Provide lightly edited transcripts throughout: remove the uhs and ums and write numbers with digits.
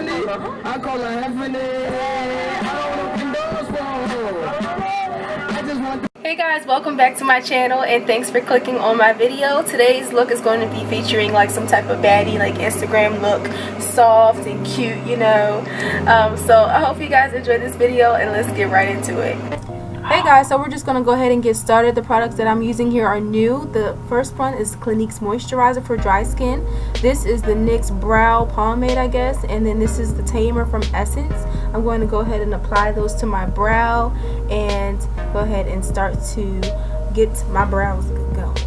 I call her heaven. I don't open doors for her. I just want. Hey guys, welcome back to my channel and thanks for clicking on my video. Today's look is going to be featuring like some type of baddie, like Instagram look, soft and cute, you know. So I hope you guys enjoy this video and let's get right into it. Hey guys, so we're just going to go ahead and get started. The products that I'm using here are new. The first one is Clinique's Moisturizer for dry skin. This is the NYX Brow Pomade, I guess. And then this is the Tamer from Essence. I'm going to go ahead and apply those to my brow and go ahead and start to get my brows going.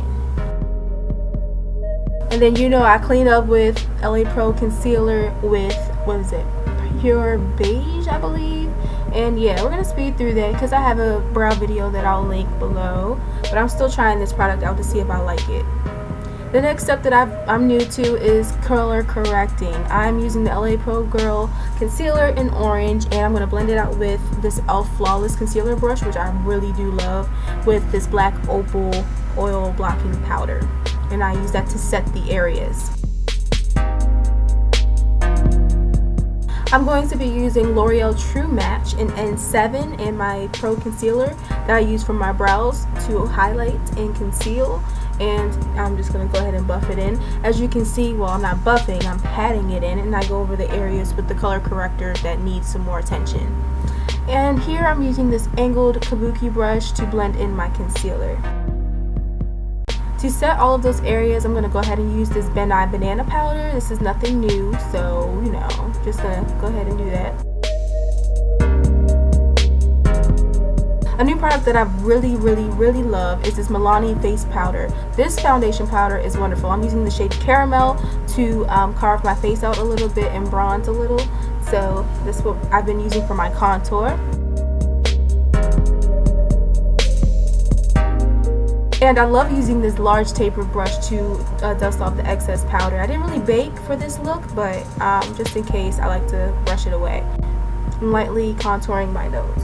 And then you know I clean up with LA Pro Concealer with, what is it? Pure Beige, I believe. And yeah, we're gonna speed through that because I have a brow video that I'll link below, but I'm still trying this product out to see if I like it. The next step that I'm new to is color correcting. I'm using the LA Pro Girl concealer in orange, and I'm gonna blend it out with this e.l.f. Flawless concealer brush, which I really do love, with this black Opal oil blocking powder, and I use that to set the areas. I'm going to be using Loreal TruMatch in N7 and my Pro Concealer that I use for my brows to highlight and conceal. And I'm just going to go ahead and buff it in. As you can see, well, I'm not buffing, I'm patting it in, and I go over the areas with the color corrector that needs some more attention. And here I'm using this angled kabuki brush to blend in my concealer. To set all of those areas, I'm going to go ahead and use this BenNye banana powder. This is nothing new, so, you know, just going to go ahead and do that. A new product that I really love is this Milani face powder. This foundation powder is wonderful. I'm using the shade Caramel to carve my face out a little bit and bronze a little. So this is what I've been using for my contour. And I love using this large taper brush to dust off the excess powder. I didn't really bake for this look, but just in case, I like to brush it away. I'm lightly contouring my nose.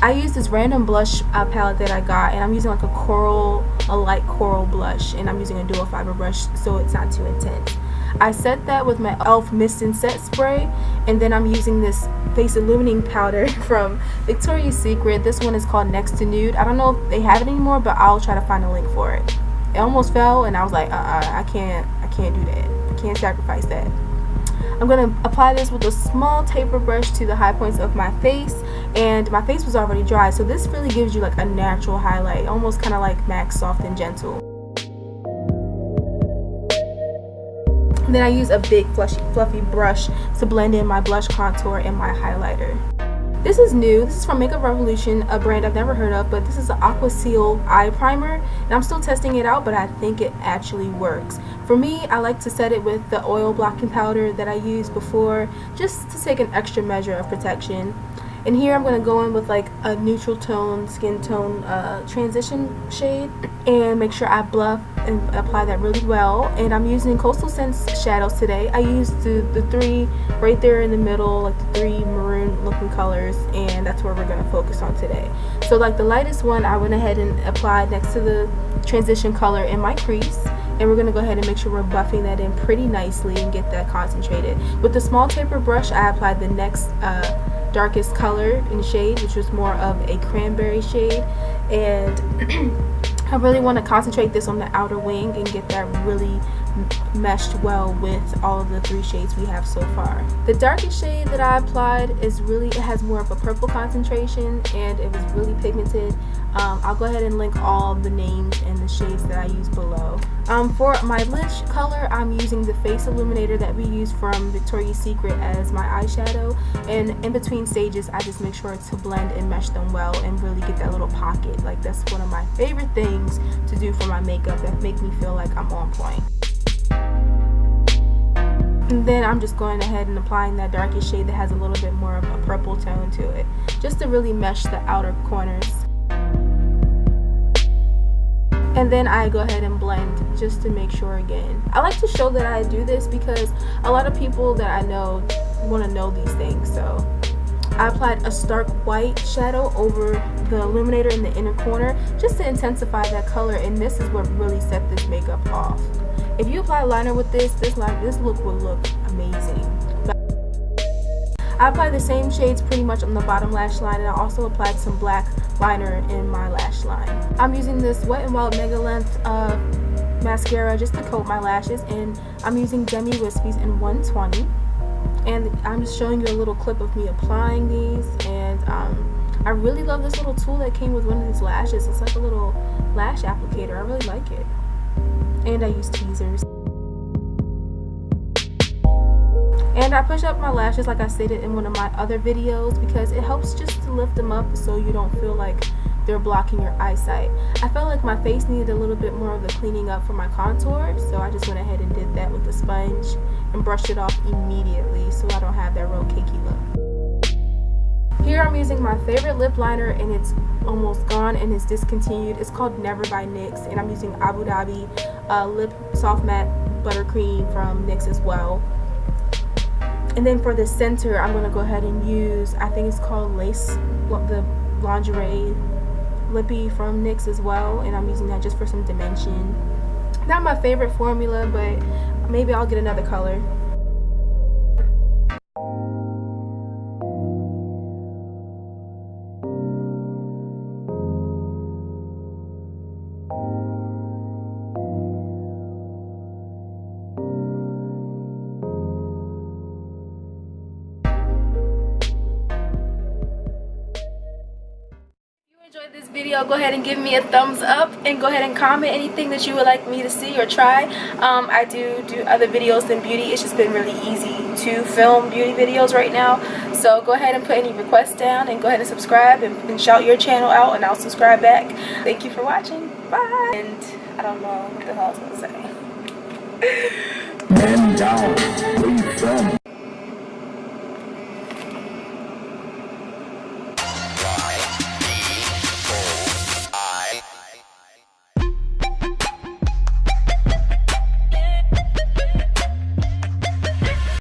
I use this random blush palette that I got, and I'm using like a light coral blush, and I'm using a dual fiber brush so it's not too intense. I set that with my e.l.f. Mist and Set spray, and then I'm using this face illuminating powder from Victoria's Secret. This one is called Next to Nude. I don't know if they have it anymore, but I'll try to find a link for it. It almost fell, and I was like, I can't do that. I can't sacrifice that. I'm going to apply this with a small taper brush to the high points of my face, and my face was already dry, so this really gives you like a natural highlight, almost kind of like MAC Soft and Gentle. And then I use a big fluffy brush to blend in my blush contour and my highlighter. This is new. This is from Makeup Revolution, a brand I've never heard of, but this is an Aqua Seal eye primer, and I'm still testing it out, but I think it actually works. For me, I like to set it with the oil blocking powder that I used before, just to take an extra measure of protection. And here I'm going to go in with like a neutral tone, skin tone transition shade, and make sure I bluff and apply that really well. And I'm using Coastal Scents shadows today. I used the three right there in the middle, like the three maroon looking colors, and that's where we're going to focus on today. So like the lightest one, I went ahead and applied next to the transition color in my crease. And we're going to go ahead and make sure we're buffing that in pretty nicely and get that concentrated. With the small taper brush, I applied the next darkest color in shade, which was more of a cranberry shade, and I really want to concentrate this on the outer wing and get that really meshed well with all of the three shades we have so far. The darkest shade that I applied is really, it has more of a purple concentration, and it was really pigmented. I'll go ahead and link all the names and the shades that I use below. For my lid color, I'm using the face illuminator that we use from Victoria's Secret as my eyeshadow, and in between stages I just make sure to blend and mesh them well and really get that little pocket. Like, that's one of my favorite things to do for my makeup that make me feel like I'm on point. And then I'm just going ahead and applying that darkest shade that has a little bit more of a purple tone to it, just to really mesh the outer corners. And then I go ahead and blend just to make sure again. I like to show that I do this because a lot of people that I know want to know these things. So I applied a stark white shadow over the illuminator in the inner corner just to intensify that color, and this is what really set this makeup off. If you apply liner with this look will look amazing. I applied the same shades pretty much on the bottom lash line, and I also applied some black liner in my lash line. I'm using this Wet n Wild Mega Length mascara just to coat my lashes, and I'm using Demi Wispies in 120. And I'm just showing you a little clip of me applying these, and I really love this little tool that came with one of these lashes. It's like a little lash applicator. I really like it. And I use tweezers. And I push up my lashes like I stated in one of my other videos because it helps just to lift them up so you don't feel like they're blocking your eyesight. I felt like my face needed a little bit more of the cleaning up for my contour, so I just went ahead and did that with the sponge and brushed it off immediately so I don't have that real cakey look. Here I'm using my favorite lip liner, and it's almost gone and it's discontinued. It's called Never by NYX, and I'm using Abu Dhabi Lip Soft Matte Buttercream from NYX as well. And then for the center, I'm going to go ahead and use, I think it's called Lace, the Lingerie Lippy from NYX as well, and I'm using that just for some dimension. Not my favorite formula, but maybe I'll get another color. Enjoyed this video, go ahead and give me a thumbs up, and go ahead and comment anything that you would like me to see or try. I do other videos than beauty. It's just been really easy to film beauty videos right now, so go ahead and put any requests down, and go ahead and subscribe and shout your channel out, and I'll subscribe back. Thank you for watching. Bye. And I don't know what the hell I was gonna say. Man down, where you from?